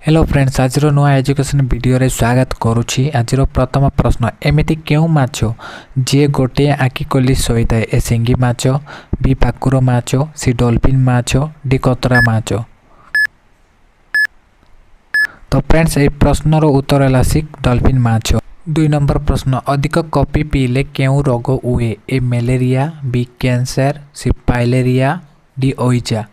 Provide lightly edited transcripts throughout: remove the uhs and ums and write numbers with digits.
Hello friends, आज नुआ education video रे स्वागत करुछि। आज प्रथम प्रश्न, एमिति केउ माछ जे गोटे आखि खोली सोईता ए सिंगी माछ, बी पाकुर माछ, सी डॉल्फिन माछ, डी कतरा माछ। तो फ्रेंड्स ए प्रश्नर उत्तर है सी डॉल्फिन माछ। 2 नंबर प्रश्न, अधिक कॉफी पीले केउ रोग हुए, ए मलेरिया, बी कैंसर, सी पाइलेरिया, डी ओइजा।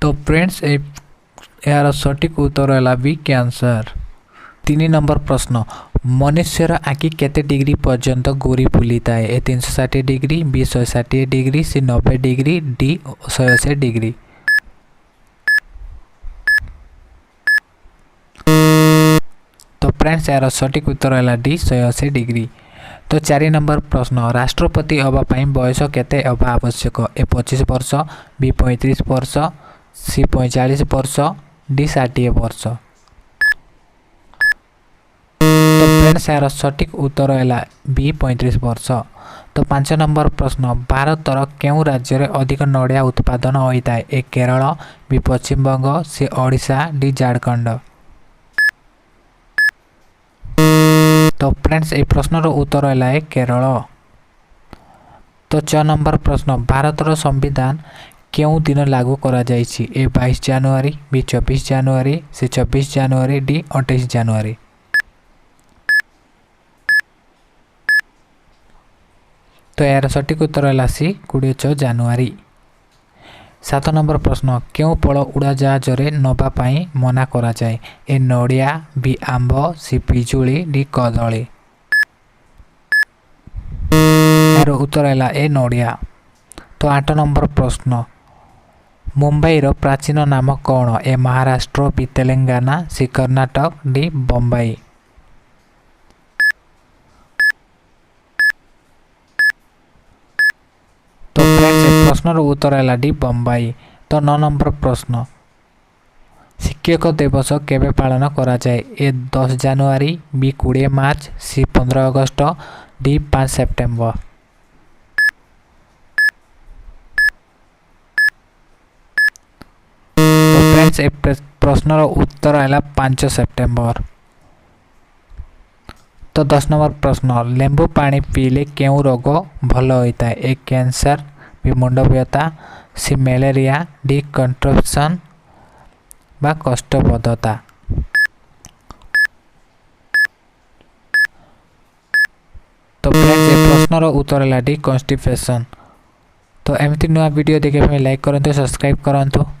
तो फ्रेंड्स यार सटीक उत्तर है बी कैंसर। 3 नंबर प्रश्न, मनुष्यर आखि केते डिग्री पर्यंत गोरी फुली थाए, ए 360 डिग्री, बी 160 डिग्री, सी 90 डिग्री, डी 180 डिग्री। तो फ्रेंड्स यार सटीक उत्तर है डी 180 डिग्री। तो 4 नंबर प्रश्न, राष्ट्रपति हवा पाई बयस केते हवा आवश्यक, ए 25 वर्ष, बी 35 वर्ष, सी 45 वर्ष, डी 60 वर्ष। तो फ्रेंड्स यार सटीक उत्तर है बी 35 वर्ष। तो 5 नंबर प्रश्न, भारतर केउ राज्य रे अधिक नड़िया उत्पादन होता है, ए केरल, बी पश्चिम बंग, सी ओडिशा, डी झारखंड। तो फ्रेंड्स ए प्रश्नर उत्तर है केरल। तो 6 नंबर प्रश्न, भारतर संविधान केउ दिन लागू करा जायछि, ए 22 जनवरी, बी 24 जनवरी, सी 24 जनवरी, डी 28 जनवरी। तो यार सटीक उत्तर है सी 26 जनवरी। 7 नंबर प्रश्न, केउ फल उड़ाजहाज रे नबा पाई मना करा जाए, ए नड़िया, बी आंब, सी पिजुली, डी कदली। यार उत्तर है ए नड़िया। तो 8 नंबर प्रश्न, मुंबई रो प्राचीन नाम कौन, ए महाराष्ट्र, बी तेलंगाना, सी कर्नाटक, डी बम्बई। तो फ्रेंड्स प्रश्नर उत्तर है डी बम्बई। तो 9 नंबर प्रश्न, शिक्षक दिवस केबे पालन करा जाए, ए 10 जनवरी, बी 20 मार्च, सी 15 अगस्त, डी 5 सेप्टेम्बर। तो फ्रेंड्स प्रश्नर उत्तर है 5 सेप्टेम्बर। तो 10 नंबर प्रश्न, लेंबू पानी पीले केउ रोग भल होता है, ए कैंसर, बी मुंड व्यथा, सी मलेरिया, डी कंट्रप्शन बा कष्टबद्धता। तो फ्रेंड्स ए प्रश्नर उत्तर है डी कॉन्स्टिपेशन। तो एमती नुआ वीडियो देखे लाइक करंतु, सब्सक्राइब करंतु।